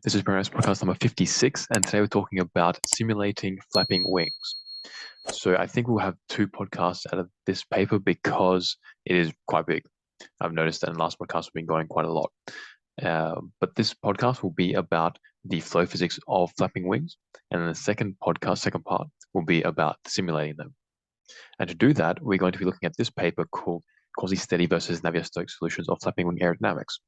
This is Paradise Podcast number 56, and today we're talking about simulating flapping wings. So I think we'll have two podcasts out of this paper because it is quite big. I've noticed that in the last podcast we've been going quite a lot. But this podcast will be about the flow physics of flapping wings, and then the second part, will be about simulating them. And to do that, we're going to be looking at this paper called Quasi-steady versus Navier-Stokes solutions of flapping wing aerodynamics.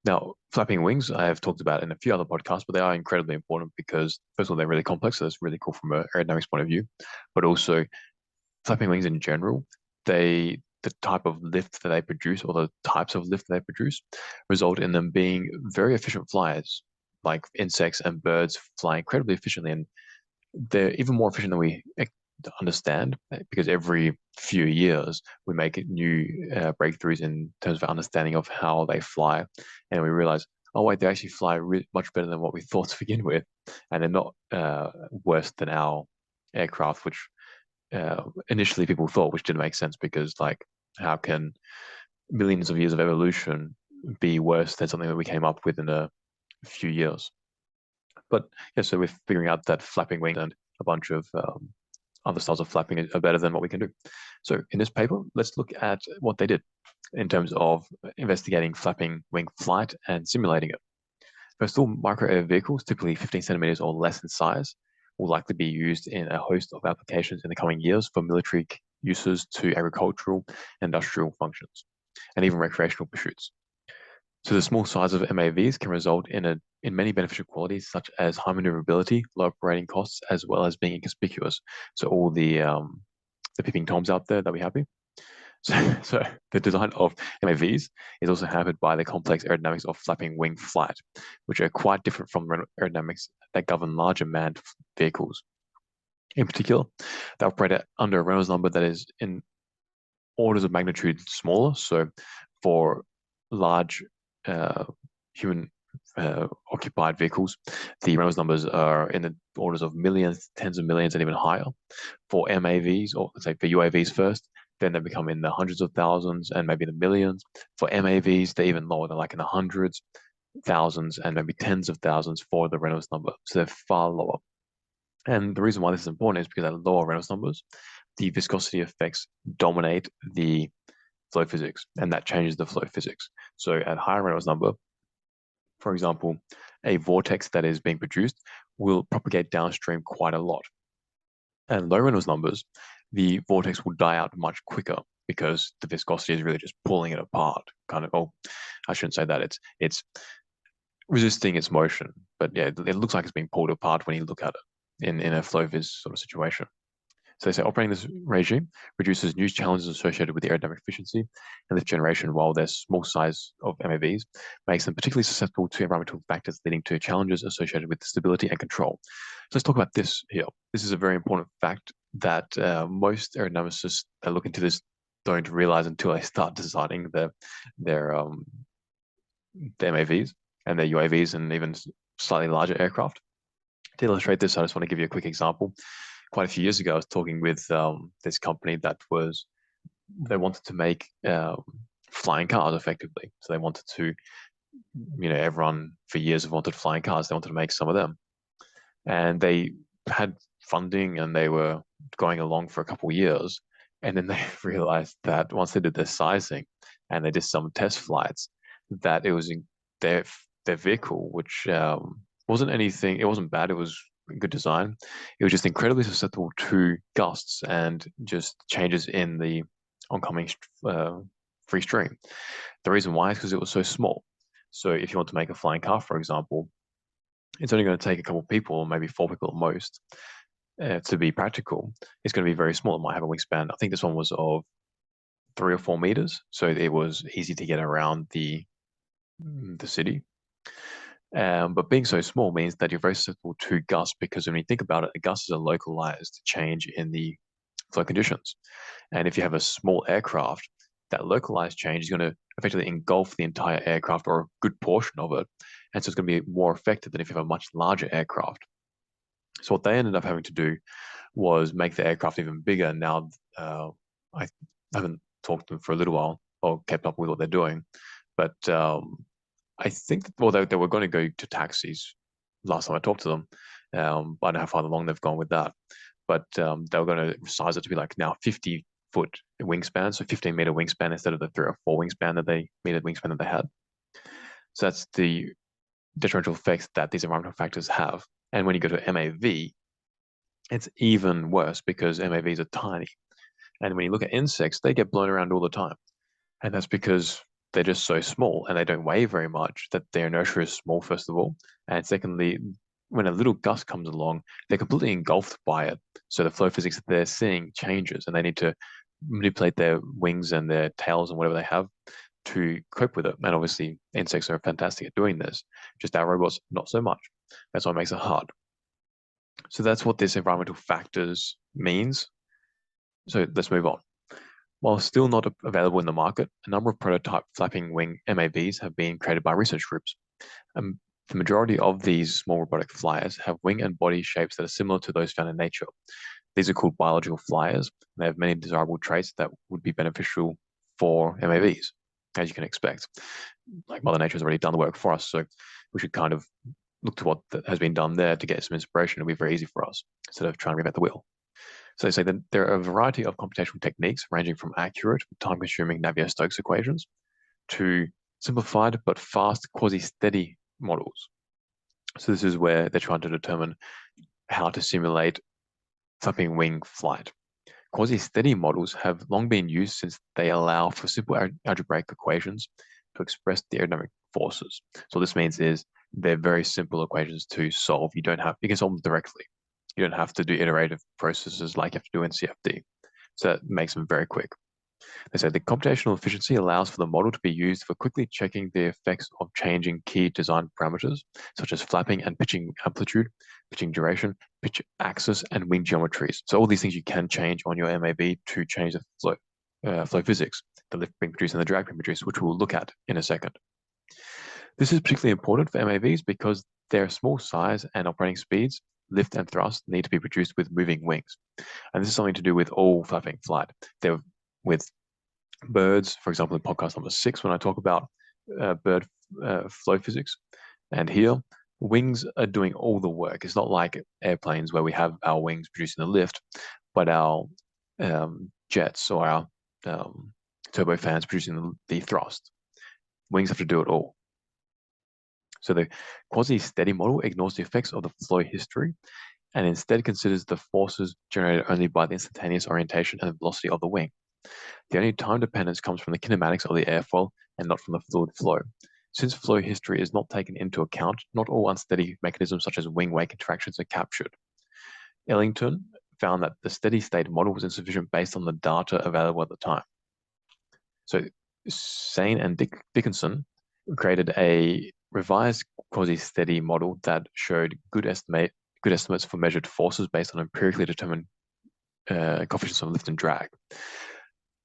Now, flapping wings, I have talked about in a few other podcasts, but they are incredibly important because, first of all, they're really complex, so that's really cool from an aerodynamics point of view. But also, flapping wings in general, the type of lift that they produce, or the types of lift that they produce, result in them being very efficient flyers, like insects and birds fly incredibly efficiently, and they're even more efficient than we understand because every few years we make new breakthroughs in terms of understanding of how they fly, and we realize, oh wait, they actually fly much better than what we thought to begin with, and they're not worse than our aircraft, which initially people thought, which didn't make sense because like how can millions of years of evolution be worse than something that we came up with in a few years? But yeah, so we're figuring out that flapping wings and a bunch of other styles of flapping are better than what we can do. So in this paper, let's look at what they did in terms of investigating flapping wing flight and simulating it. First of all, micro air vehicles, typically 15 centimeters or less in size, will likely be used in a host of applications in the coming years for military uses to agricultural, industrial functions, and even recreational pursuits. So the small size of MAVs can result in many beneficial qualities such as high maneuverability, low operating costs, as well as being inconspicuous. So all the peeping toms out there, that we happy. So the design of MAVs is also hampered by the complex aerodynamics of flapping wing flight, which are quite different from aerodynamics that govern larger manned vehicles. In particular, they operate at under a Reynolds number that is in orders of magnitude smaller. So for large human occupied vehicles, the Reynolds numbers are in the orders of millions, tens of millions, and even higher. For MAVs, or let's say for UAVs first, then they become in the hundreds of thousands and maybe the millions. For MAVs, they're even lower. They're like in the hundreds, thousands, and maybe tens of thousands for the Reynolds number. So they're far lower. And the reason why this is important is because at lower Reynolds numbers, the viscosity effects dominate the flow physics, and that changes the flow physics. So at higher Reynolds number, for example, a vortex that is being produced will propagate downstream quite a lot. And low Reynolds numbers, the vortex will die out much quicker because the viscosity is really just pulling it apart. Kind of, oh, I shouldn't say that. It's resisting its motion, but yeah, it looks like it's being pulled apart when you look at it in a flow vis sort of situation. So they say operating this regime reduces new challenges associated with the aerodynamic efficiency and lift generation, while their small size of MAVs makes them particularly susceptible to environmental factors leading to challenges associated with stability and control. So let's talk about this here. This is a very important fact that most aerodynamicists that look into this don't realize until they start designing their MAVs and their UAVs and even slightly larger aircraft. To illustrate this, I just want to give you a quick example. Quite a few years ago, I was talking with this company they wanted to make flying cars effectively. So they wanted to, everyone for years have wanted flying cars. They wanted to make some of them. And they had funding and they were going along for a couple of years. And then they realized that once they did their sizing and they did some test flights, that it was in their vehicle, which wasn't anything, it wasn't bad. It was good design. It was just incredibly susceptible to gusts and just changes in the oncoming free stream. The reason why is because it was so small. So if you want to make a flying car, for example, it's only going to take a couple of people, or maybe four people at most, to be practical. It's going to be very small. It might have a wingspan. I think this one was of 3 or 4 meters, so it was easy to get around the city. But being so small means that you're very susceptible to gusts, because when you think about it, a gust is a localized change in the flow conditions. And if you have a small aircraft, that localized change is going to effectively engulf the entire aircraft or a good portion of it. And so it's going to be more effective than if you have a much larger aircraft. So what they ended up having to do was make the aircraft even bigger. Now, I haven't talked to them for a little while or kept up with what they're doing, but I think that, well, they were going to go to taxis last time I talked to them. I don't know how far along they've gone with that, but they were going to size it to be like now 50-foot wingspan, so 15-meter wingspan instead of the 3 or 4 wingspan that they meter wingspan that they had. So that's the detrimental effects that these environmental factors have. And when you go to MAV, it's even worse because MAVs are tiny. And when you look at insects, they get blown around all the time. And that's because they're just so small and they don't weigh very much that their inertia is small, first of all. And secondly, when a little gust comes along, they're completely engulfed by it. So the flow physics that they're seeing changes and they need to manipulate their wings and their tails and whatever they have to cope with it. And obviously, insects are fantastic at doing this. Just our robots, not so much. That's what makes it hard. So that's what this environmental factors means. So let's move on. While still not available in the market, a number of prototype flapping wing MAVs have been created by research groups. The majority of these small robotic flyers have wing and body shapes that are similar to those found in nature. These are called biological flyers, and they have many desirable traits that would be beneficial for MAVs, as you can expect. Like Mother Nature has already done the work for us, so we should kind of look to what has been done there to get some inspiration. It'll be very easy for us instead of trying to reinvent the wheel. So they say that there are a variety of computational techniques ranging from accurate, time-consuming Navier-Stokes equations to simplified but fast quasi-steady models. So this is where they're trying to determine how to simulate flapping wing flight. Quasi-steady models have long been used since they allow for simple algebraic equations to express the aerodynamic forces. So what this means is they're very simple equations to solve. You can solve them directly. You don't have to do iterative processes like you have to do in CFD. So that makes them very quick. They say the computational efficiency allows for the model to be used for quickly checking the effects of changing key design parameters, such as flapping and pitching amplitude, pitching duration, pitch axis, and wing geometries. So all these things you can change on your MAV to change the flow physics, the lift being produced and the drag being produced, which we'll look at in a second. This is particularly important for MAVs because their small size and operating speeds, lift and thrust, need to be produced with moving wings. And this is something to do with all flapping flight. They're with birds, for example, in podcast number 6, when I talk about bird flow physics. And here, wings are doing all the work. It's not like airplanes where we have our wings producing the lift, but our jets or our turbofans producing the thrust. Wings have to do it all. So the quasi-steady model ignores the effects of the flow history and instead considers the forces generated only by the instantaneous orientation and velocity of the wing. The only time dependence comes from the kinematics of the airfoil and not from the fluid flow. Since flow history is not taken into account, not all unsteady mechanisms such as wing-wake interactions are captured. Ellington found that the steady-state model was insufficient based on the data available at the time. So Sane and Dickinson created a revised quasi-steady model that showed good estimates for measured forces based on empirically determined coefficients of lift and drag.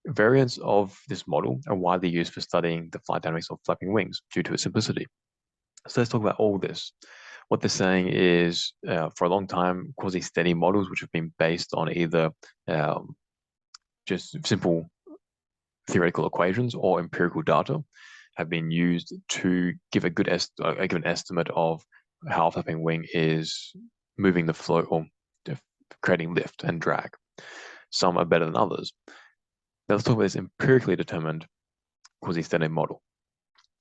Variants of this model are widely used for studying the flight dynamics of flapping wings due to its simplicity. So let's talk about all this. What they're saying is, for a long time, quasi-steady models, which have been based on either just simple theoretical equations or empirical data, have been used to give give an estimate of how a flapping wing is moving the flow or creating lift and drag. Some are better than others. Now let's talk about this empirically determined quasi-steady model.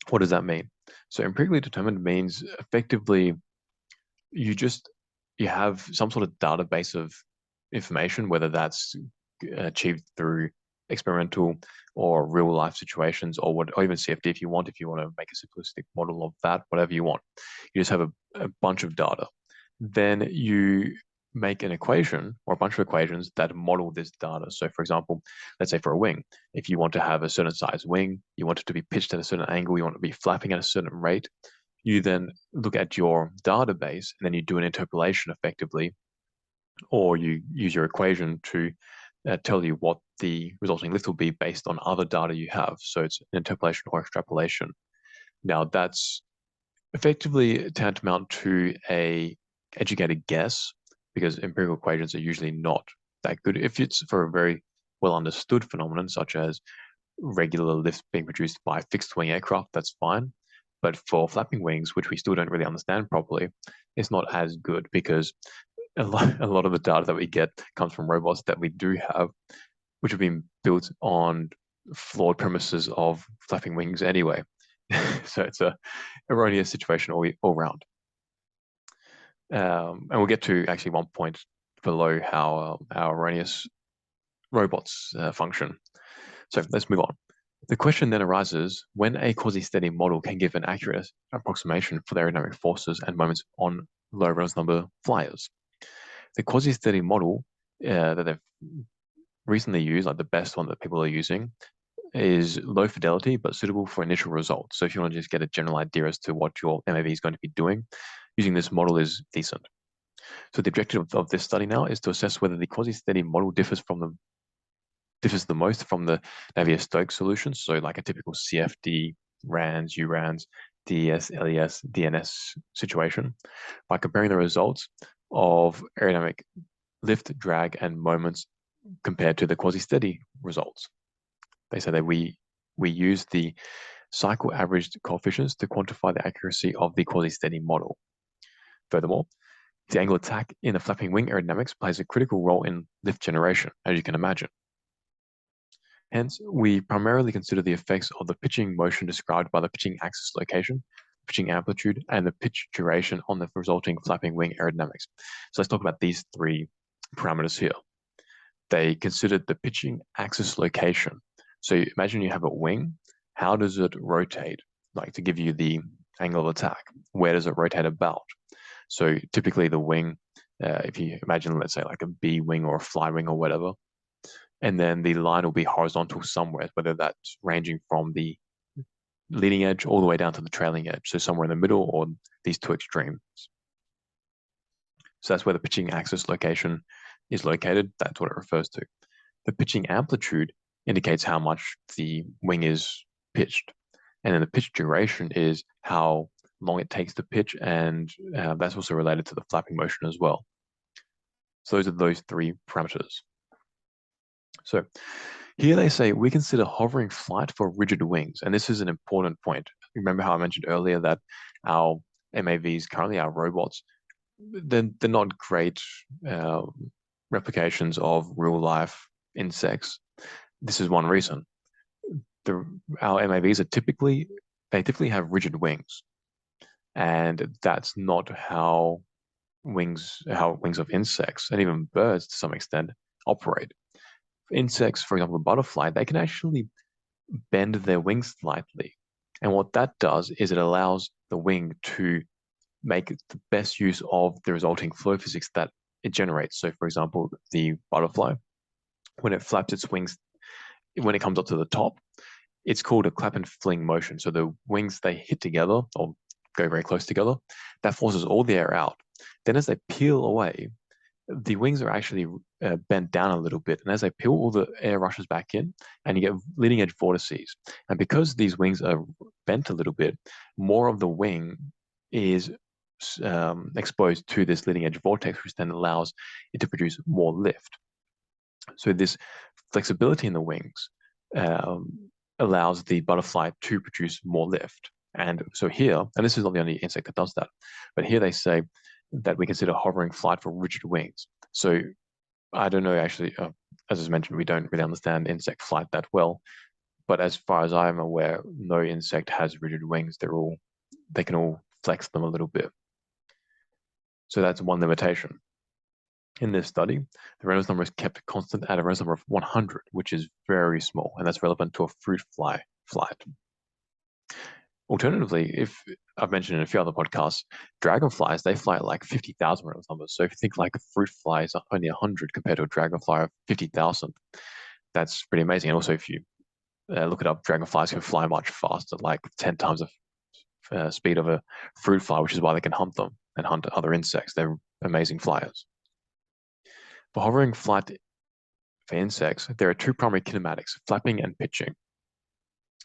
What does that mean? So empirically determined means effectively you have some sort of database of information, whether that's achieved through experimental or real life situations or even CFD if you want to make a simplistic model of that, whatever you want. You just have a bunch of data. Then you make an equation or a bunch of equations that model this data. So for example, let's say for a wing, if you want to have a certain size wing, you want it to be pitched at a certain angle, you want it to be flapping at a certain rate, you then look at your database and then you do an interpolation effectively, or you use your equation to tell you what the resulting lift will be based on other data you have. So it's an interpolation or extrapolation. Now that's effectively tantamount to a educated guess, because empirical equations are usually not that good. If it's for a very well understood phenomenon, such as regular lift being produced by fixed wing aircraft, that's fine. But for flapping wings, which we still don't really understand properly, it's not as good because a lot of the data that we get comes from robots that we do have, which have been built on flawed premises of flapping wings anyway. So it's a erroneous situation all round. And we'll get to actually one point below how our erroneous robots function. So let's move on. The question then arises, when a quasi-steady model can give an accurate approximation for the aerodynamic forces and moments on low Reynolds number flyers. The quasi-steady model that they've recently used, like the best one that people are using, is low fidelity but suitable for initial results. So if you want to just get a general idea as to what your MAV is going to be doing, using this model is decent. So the objective of this study now is to assess whether the quasi-steady model differs the most from the Navier-Stokes solution. So like a typical CFD, RANS, URANS, DES, LES, DNS situation by comparing the results of aerodynamic lift, drag, and moments compared to the quasi-steady results. They say that we use the cycle averaged coefficients to quantify the accuracy of the quasi-steady model. Furthermore, the angle of attack in the flapping wing aerodynamics plays a critical role in lift generation, as you can imagine. Hence, we primarily consider the effects of the pitching motion described by the pitching axis location, pitching amplitude, and the pitch duration on the resulting flapping wing aerodynamics. So let's talk about these three parameters here. They considered the pitching axis location. So imagine you have a wing. How does it rotate? Like to give you the angle of attack, where does it rotate about? So typically the wing, if you imagine, let's say like a B wing or a fly wing or whatever, and then the line will be horizontal somewhere, whether that's ranging from the leading edge all the way down to the trailing edge. So somewhere in the middle or these two extremes. So that's where the pitching axis location is located. That's what it refers to. The pitching amplitude indicates how much the wing is pitched. And then the pitch duration is how long it takes to pitch, and that's also related to the flapping motion as well. So those are those three parameters. So here they say we consider hovering flight for rigid wings, and this is an important point. Remember how I mentioned earlier that our MAVs, currently our robots, they're not great replications of real life insects. This is one reason. Our MAVs are typically have rigid wings, and that's not how wings of insects and even birds to some extent operate. Insects, for example, a butterfly, they can actually bend their wings slightly, and what that does is it allows the wing to make the best use of the resulting flow physics that it generates. So, for example, the butterfly, when it flaps its wings, when it comes up to the top, it's called a clap and fling motion. So the wings, they hit together or go very close together. That forces all the air out. Then as they peel away, the wings are actually bent down a little bit. And as they peel, all the air rushes back in and you get leading edge vortices. And because these wings are bent a little bit, more of the wing is exposed to this leading edge vortex, which then allows it to produce more lift. So this flexibility in the wings allows the butterfly to produce more lift. And so here, and this is not the only insect that does that, but here they say that we consider hovering flight for rigid wings. So I don't know, actually, as I mentioned, we don't really understand insect flight that well, but as far as I'm aware, no insect has rigid wings. They can all flex them a little bit. So that's one limitation. In this study, the Reynolds number is kept constant at a Reynolds number of 100, which is very small, and that's relevant to a fruit fly flight. Alternatively, if I've mentioned in a few other podcasts, dragonflies, they fly at like 50,000 Reynolds numbers. So if you think like a fruit fly is only 100 compared to a dragonfly of 50,000, that's pretty amazing. And also if you look it up, dragonflies can fly much faster, like 10 times the speed of a fruit fly, which is why they can hunt them and hunt other insects. They're amazing flyers. For hovering flight for insects, there are two primary kinematics, flapping and pitching.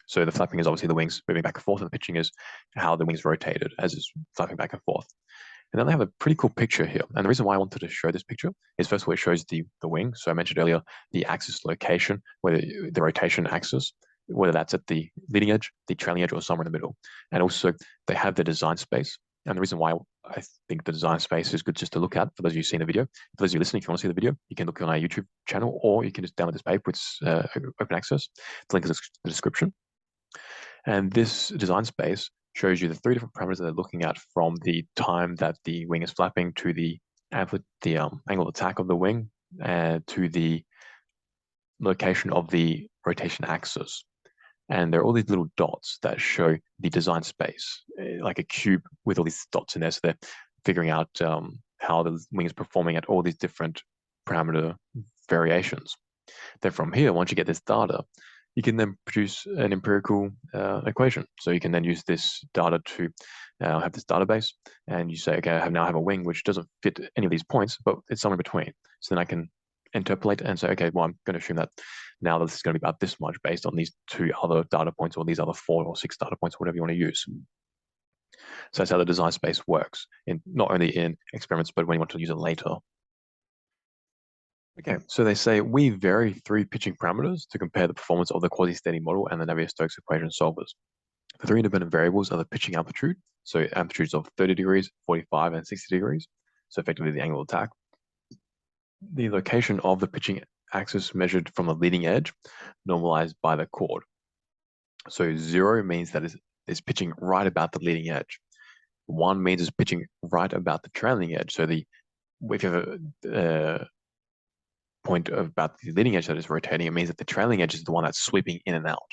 So the flapping is obviously the wings moving back and forth, and the pitching is how the wings rotated as it's flapping back and forth. And then they have a pretty cool picture here. And the reason why I wanted to show this picture is, first of all, it shows the wing. So I mentioned earlier the axis location, where the rotation axis. whether that's at the leading edge, the trailing edge, or somewhere in the middle. And also, they have the design space. And the reason why I think the design space is good just to look at, for those of you seeing the video, for those of you listening, if you want to see the video, you can look on our YouTube channel, or you can just download this paper. It's open access. The link is in the description. And this design space shows you the 3 different parameters that they're looking at, from the time that the wing is flapping to the angle of attack of the wing, to the location of the rotation axis. And there are all these little dots that show the design space, like a cube with all these dots in there. So they're figuring out how the wing is performing at all these different parameter variations. Then from here, once you get this data, you can then produce an empirical equation. So you can then use this data to have this database, and you say, okay, I now have a wing which doesn't fit any of these points, but it's somewhere in between. So then I can interpolate and say, okay, well, I'm going to assume that now this is going to be about this much based on these 2 other data points, or these other 4 or 6 data points, whatever you want to use. So that's how the design space works, not only in experiments, but when you want to use it later. Okay, so they say we vary 3 pitching parameters to compare the performance of the quasi-steady model and the Navier-Stokes equation solvers. The 3 independent variables are the pitching amplitude, so amplitudes of 30 degrees, 45, and 60 degrees, so effectively the angle of attack. The location of the pitching axis measured from the leading edge, normalized by the chord. So 0 means that it's pitching right about the leading edge. 1 means it's pitching right about the trailing edge. So if you have a point about the leading edge that is rotating, it means that the trailing edge is the one that's sweeping in and out.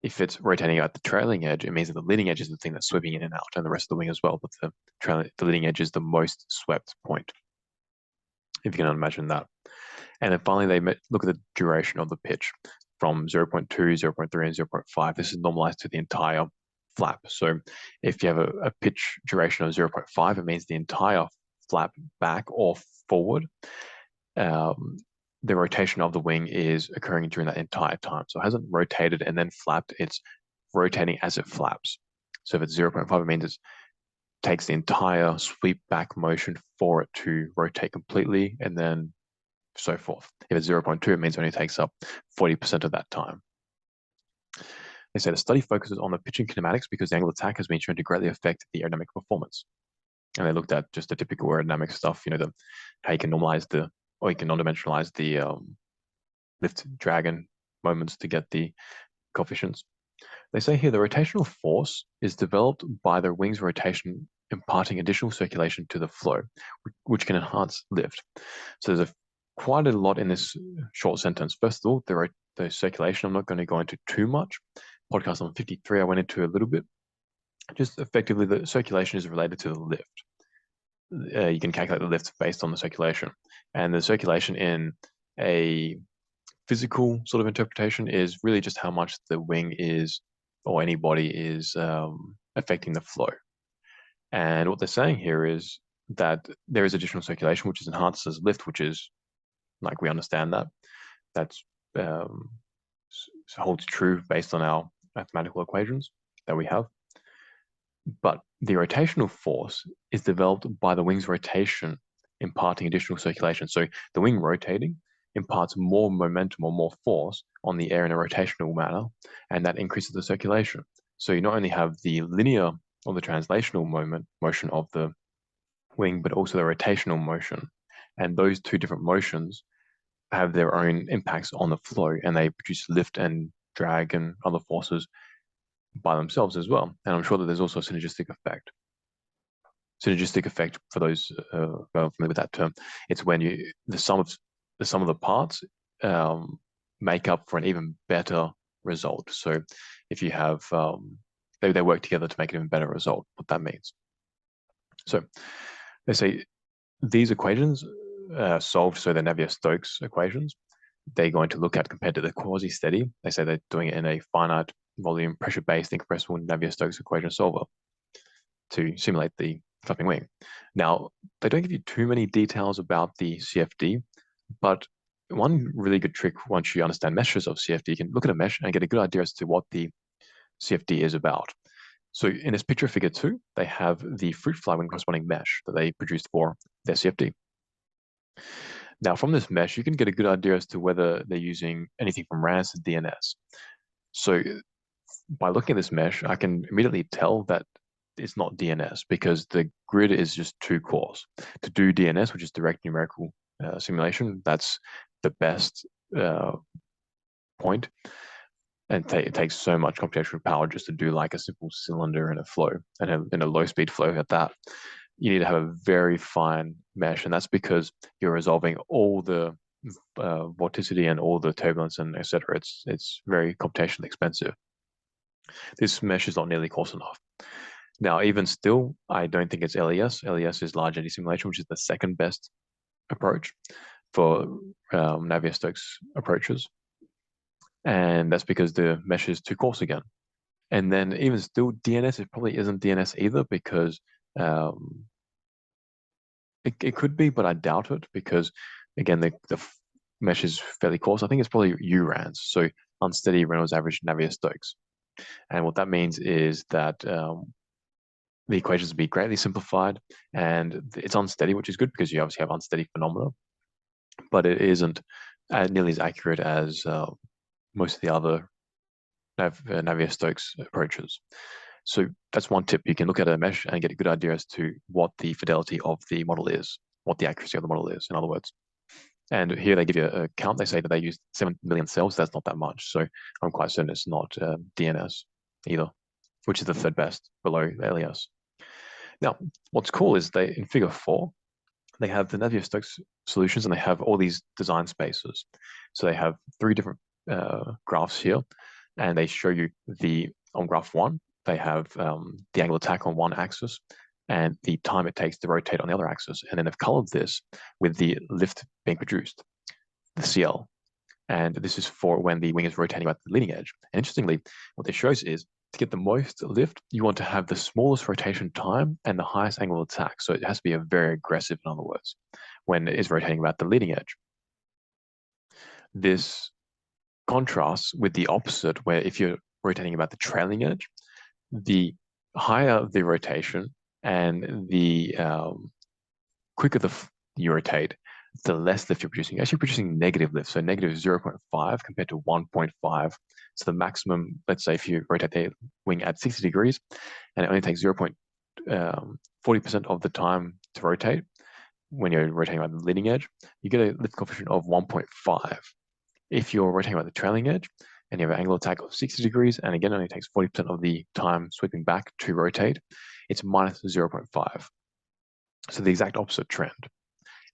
If it's rotating at the trailing edge, it means that the leading edge is the thing that's sweeping in and out, and the rest of the wing as well. But the leading edge is the most swept point, if you can imagine that. And then finally, they look at the duration of the pitch from 0.2, 0.3, and 0.5. This is normalized to the entire flap. So if you have a pitch duration of 0.5, it means the entire flap back or forward, the rotation of the wing is occurring during that entire time. So it hasn't rotated and then flapped, it's rotating as it flaps. So if it's 0.5, it means it takes the entire sweep back motion for it to rotate completely, and then so forth. If it's 0.2, it means it only takes up 40% of that time. They say the study focuses on the pitching kinematics because the angle of attack has been shown to greatly affect the aerodynamic performance. And they looked at just the typical aerodynamic stuff, how you can normalize or you can non-dimensionalize the lift, drag, and moments to get the coefficients. They say here the rotational force is developed by the wing's rotation imparting additional circulation to the flow, which can enhance lift. So there's quite a lot in this short sentence. First of all, the circulation, I'm not going to go into too much. Podcast number 53, I went into a little bit. Just effectively, the circulation is related to the lift. You can calculate the lift based on the circulation. And the circulation in a physical sort of interpretation is really just how much the wing is, or any body is, affecting the flow. And what they're saying here is that there is additional circulation, which is enhances lift, which is, like, we understand that's holds true based on our mathematical equations that we have. But the rotational force is developed by the wing's rotation imparting additional circulation. So the wing rotating imparts more momentum or more force on the air in a rotational manner, and that increases the circulation. So you not only have the linear or the translational motion of the wing, but also the rotational motion. And those 2 different motions have their own impacts on the flow, and they produce lift and drag and other forces by themselves as well. And I'm sure that there's also a synergistic effect. Synergistic effect, for those who are familiar with that term, it's when the sum of the parts make up for an even better result. So if you have, they work together to make an even better result, what that means. So they say these equations solved, so they're Navier-Stokes equations. They're going to look at compared to the quasi-steady. They say they're doing it in a finite volume, pressure-based, incompressible Navier-Stokes equation solver to simulate the flapping wing. Now, they don't give you too many details about the CFD, but one really good trick, once you understand meshes of CFD, you can look at a mesh and get a good idea as to what the CFD is about. So in this picture, figure 2, they have the fruit fly wing corresponding mesh that they produced for their CFD. Now, from this mesh, you can get a good idea as to whether they're using anything from RANS to DNS. So by looking at this mesh, I can immediately tell that it's not DNS because the grid is just too coarse. To do DNS, which is direct numerical simulation, that's the best point. And it takes so much computational power just to do like a simple cylinder in a flow and in a low speed flow at that. You need to have a very fine mesh, and that's because you're resolving all the vorticity and all the turbulence and etc. It's very computationally expensive. This mesh is not nearly coarse enough. Now, even still, I don't think it's LES. LES is large eddy simulation, which is the second best approach for Navier-Stokes approaches. And that's because the mesh is too coarse again. And then even still, DNS, it probably isn't DNS either because it could be, but I doubt it because, again, the mesh is fairly coarse. I think it's probably URANS, so unsteady Reynolds average Navier-Stokes. And what that means is that the equations will be greatly simplified and it's unsteady, which is good because you obviously have unsteady phenomena, but it isn't nearly as accurate as most of the other Navier-Stokes approaches. So that's one tip. You can look at a mesh and get a good idea as to what the fidelity of the model is, what the accuracy of the model is, in other words. And here they give you a count. They say that they use 7 million cells. That's not that much. So I'm quite certain it's not DNS either, which is the third best below LES. Now, what's cool is they, in figure 4, they have the Navier-Stokes solutions and they have all these design spaces. So they have 3 different graphs here, and they show you on graph 1, they have the angle of attack on one axis and the time it takes to rotate on the other axis. And then they've colored this with the lift being produced, the CL. And this is for when the wing is rotating at the leading edge. And interestingly, what this shows is to get the most lift, you want to have the smallest rotation time and the highest angle of attack. So it has to be a very aggressive, in other words, when it is rotating about the leading edge. This contrasts with the opposite, where if you're rotating about the trailing edge, the higher the rotation and the quicker you rotate, the less lift you're producing. You're actually producing negative lift, so negative 0.5 compared to 1.5. So the maximum, let's say if you rotate the wing at 60 degrees and it only takes 0.40% of the time to rotate when you're rotating about the leading edge, you get a lift coefficient of 1.5. If you're rotating about the trailing edge and you have an angle of attack of 60 degrees, and again, it only takes 40% of the time sweeping back to rotate, it's minus 0.5. So the exact opposite trend.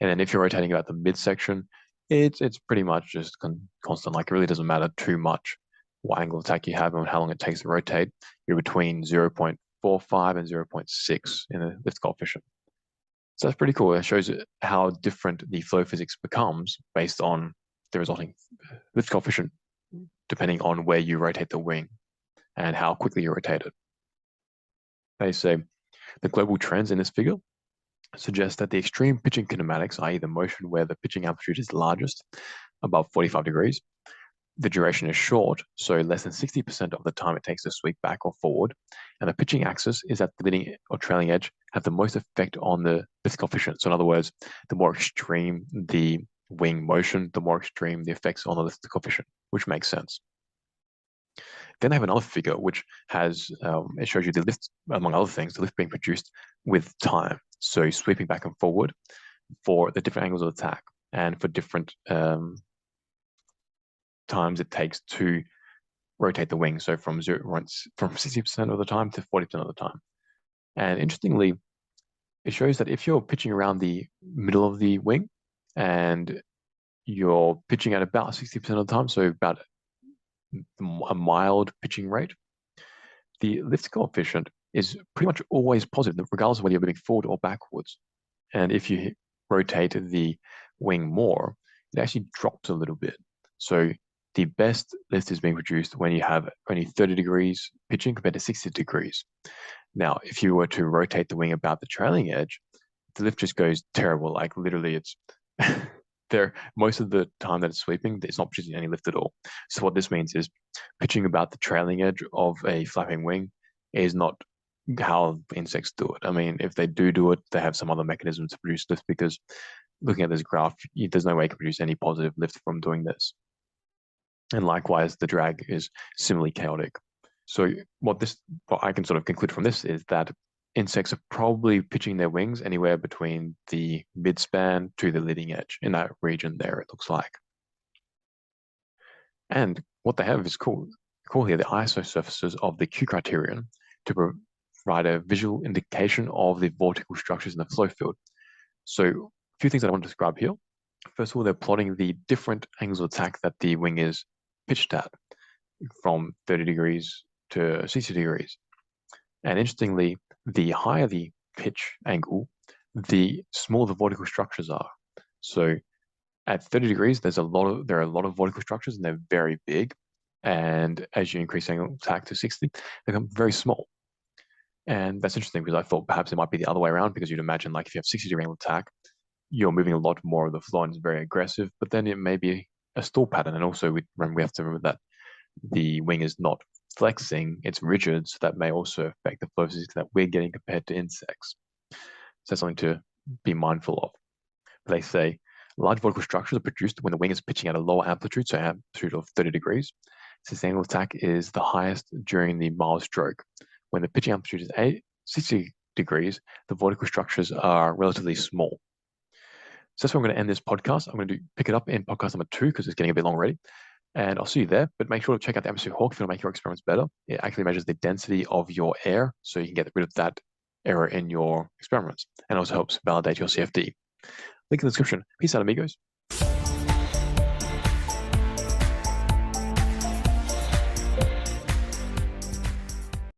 And then if you're rotating about the midsection, it's pretty much just constant. Like it really doesn't matter too much what angle of attack you have and how long it takes to rotate. You're between 0.45 and 0.6 in the lift coefficient. So that's pretty cool. It shows how different the flow physics becomes based on the resulting lift coefficient, depending on where you rotate the wing and how quickly you rotate it. They say the global trends in this figure suggest that the extreme pitching kinematics, i.e. the motion where the pitching amplitude is largest, above 45 degrees, the duration is short, so less than 60% of the time it takes to sweep back or forward, and the pitching axis is at the leading or trailing edge have the most effect on the lift coefficient. So in other words, the more extreme the wing motion, the more extreme the effects on the lift coefficient, which makes sense. Then they have another figure which has, it shows you the lift, among other things, the lift being produced with time. So sweeping back and forward for the different angles of attack and for different times it takes to rotate the wing. So from 60% of the time to 40% of the time. And interestingly, it shows that if you're pitching around the middle of the wing and you're pitching at about 60% of the time, so about a mild pitching rate, the lift coefficient is pretty much always positive, regardless of whether you're moving forward or backwards. And if you rotate the wing more, it actually drops a little bit. So the best lift is being produced when you have only 30 degrees pitching compared to 60 degrees. Now, if you were to rotate the wing about the trailing edge, the lift just goes terrible. Like literally it's there most of the time that it's sweeping, it's not producing any lift at all. So what this means is pitching about the trailing edge of a flapping wing is not how insects do it. I mean, if they do it, they have some other mechanism to produce lift because looking at this graph, there's no way you can produce any positive lift from doing this. And likewise, the drag is similarly chaotic. So what I can sort of conclude from this is that insects are probably pitching their wings anywhere between the midspan to the leading edge in that region there, it looks like. And what they have is cool here, the ISO surfaces of the Q criterion to provide a visual indication of the vortical structures in the flow field. So a few things that I want to describe here. First of all, they're plotting the different angles of attack that the wing is pitched at, from 30 degrees to 60 degrees. And interestingly, the higher the pitch angle, the smaller the vortical structures are. So at 30 degrees, there are a lot of vortical structures and they're very big. And as you increase angle of attack to 60, they become very small. And that's interesting because I thought perhaps it might be the other way around, because you'd imagine like if you have 60-degree angle of attack, you're moving a lot more of the flow and it's very aggressive, but then it may be a stall pattern. And also we have to remember that the wing is not flexing, it's rigid, so that may also affect the flow physics that we're getting compared to insects. So that's something to be mindful of. They say large vortical structures are produced when the wing is pitching at a lower amplitude, so amplitude of 30 degrees. Since the angle of attack is the highest during the mild stroke. When the pitching amplitude is 60 degrees, the vortical structures are relatively small. So that's where I'm going to end this podcast. I'm going to pick it up in podcast number 2 because it's getting a bit long already. And I'll see you there. But make sure to check out the atmospheric hawk if you want to make your experiments better. It actually measures the density of your air, so you can get rid of that error in your experiments. And also helps validate your CFD. Link in the description. Peace out, amigos.